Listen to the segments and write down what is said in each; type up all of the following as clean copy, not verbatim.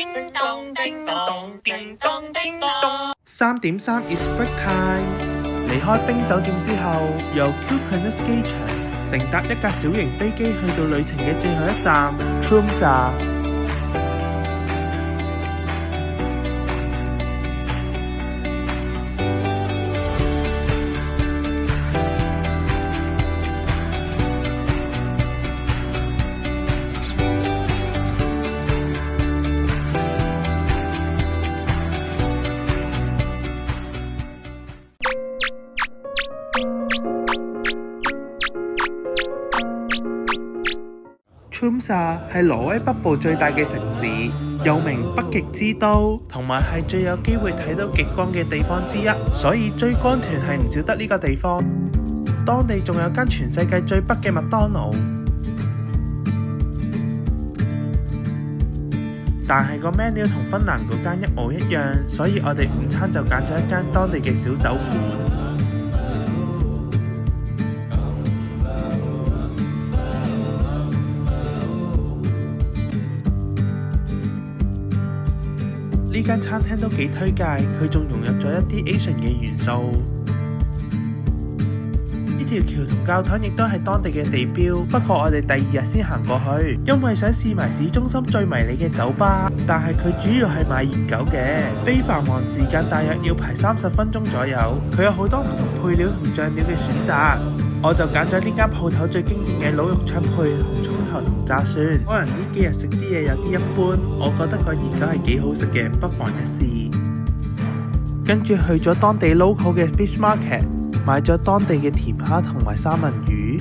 3:3 is break time。離開冰酒店之後，由 Kirkenes 機場乘搭一架小型飛機去到旅程嘅最後一站 Tromsø。Tromsø 係挪威北部最大嘅城市，又名北極之都，同埋係最有機會睇到極光嘅地方之一，所以追光團係唔少得呢個地方。當地仲有間全世界最北嘅麥當勞，但係個 menu 同芬蘭嗰間一模一樣，所以我哋午餐就揀咗一間當地嘅小酒館。呢間餐廳都幾推介，佢仲融入咗一啲 Asian 嘅元素。呢條橋同教堂亦都係當地嘅地標，不過我哋第2日先行過去，因為想試埋市中心最迷你嘅酒吧，但係佢主要係賣熱狗嘅，非繁忙時間大約要排30分鐘左右。佢有好多唔同配料同醬料嘅選擇，我就揀咗呢間鋪頭最經典嘅滷肉腸配紅葱頭同炸蒜。可能呢幾日食啲嘢有啲一般，我覺得個熱狗係幾好食嘅，不妨一試。跟住去咗當地 local 嘅 fish market， 買咗當地嘅甜蝦同埋三文魚。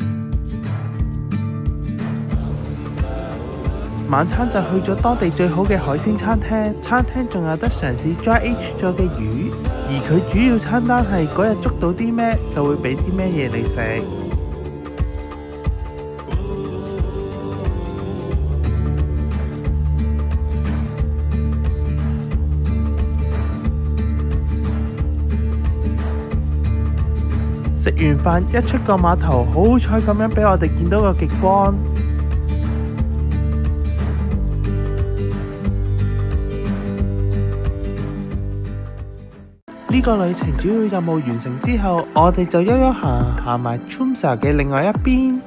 晚餐就去咗當地最好嘅海鮮餐廳，餐廳仲有得嘗試 dry age 咗嘅魚，而佢主要餐單係嗰日捉到啲咩就會俾啲咩嘢你食。食完飯一出個碼頭，好彩咁樣俾我哋見到個極光。呢個旅程主要任務完成之後，我哋就悠悠行埋 Tromsø 嘅另外一邊。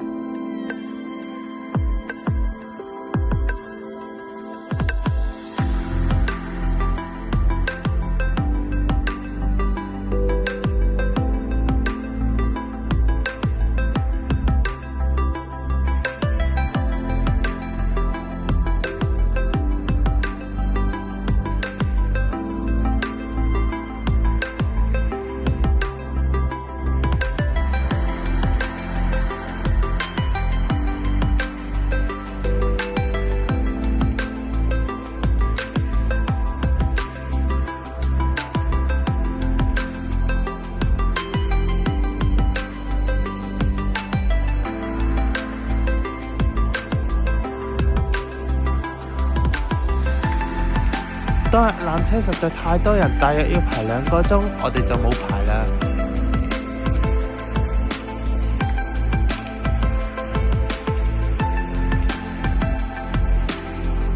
當日纜車實在太多人，大約要排2個鐘，我哋就冇排啦。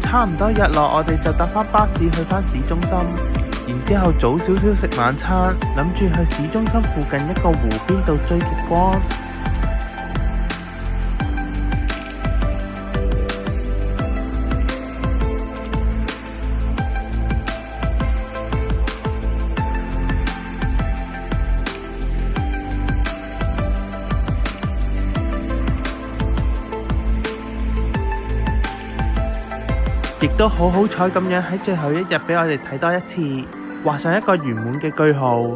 差唔多日落，我哋就搭返巴士去返市中心，然之後早少少食晚餐，諗住去市中心附近一個湖邊度追極光。亦都好好彩咁樣喺最後一日俾我哋睇多一次，畫上一個圓滿嘅句號。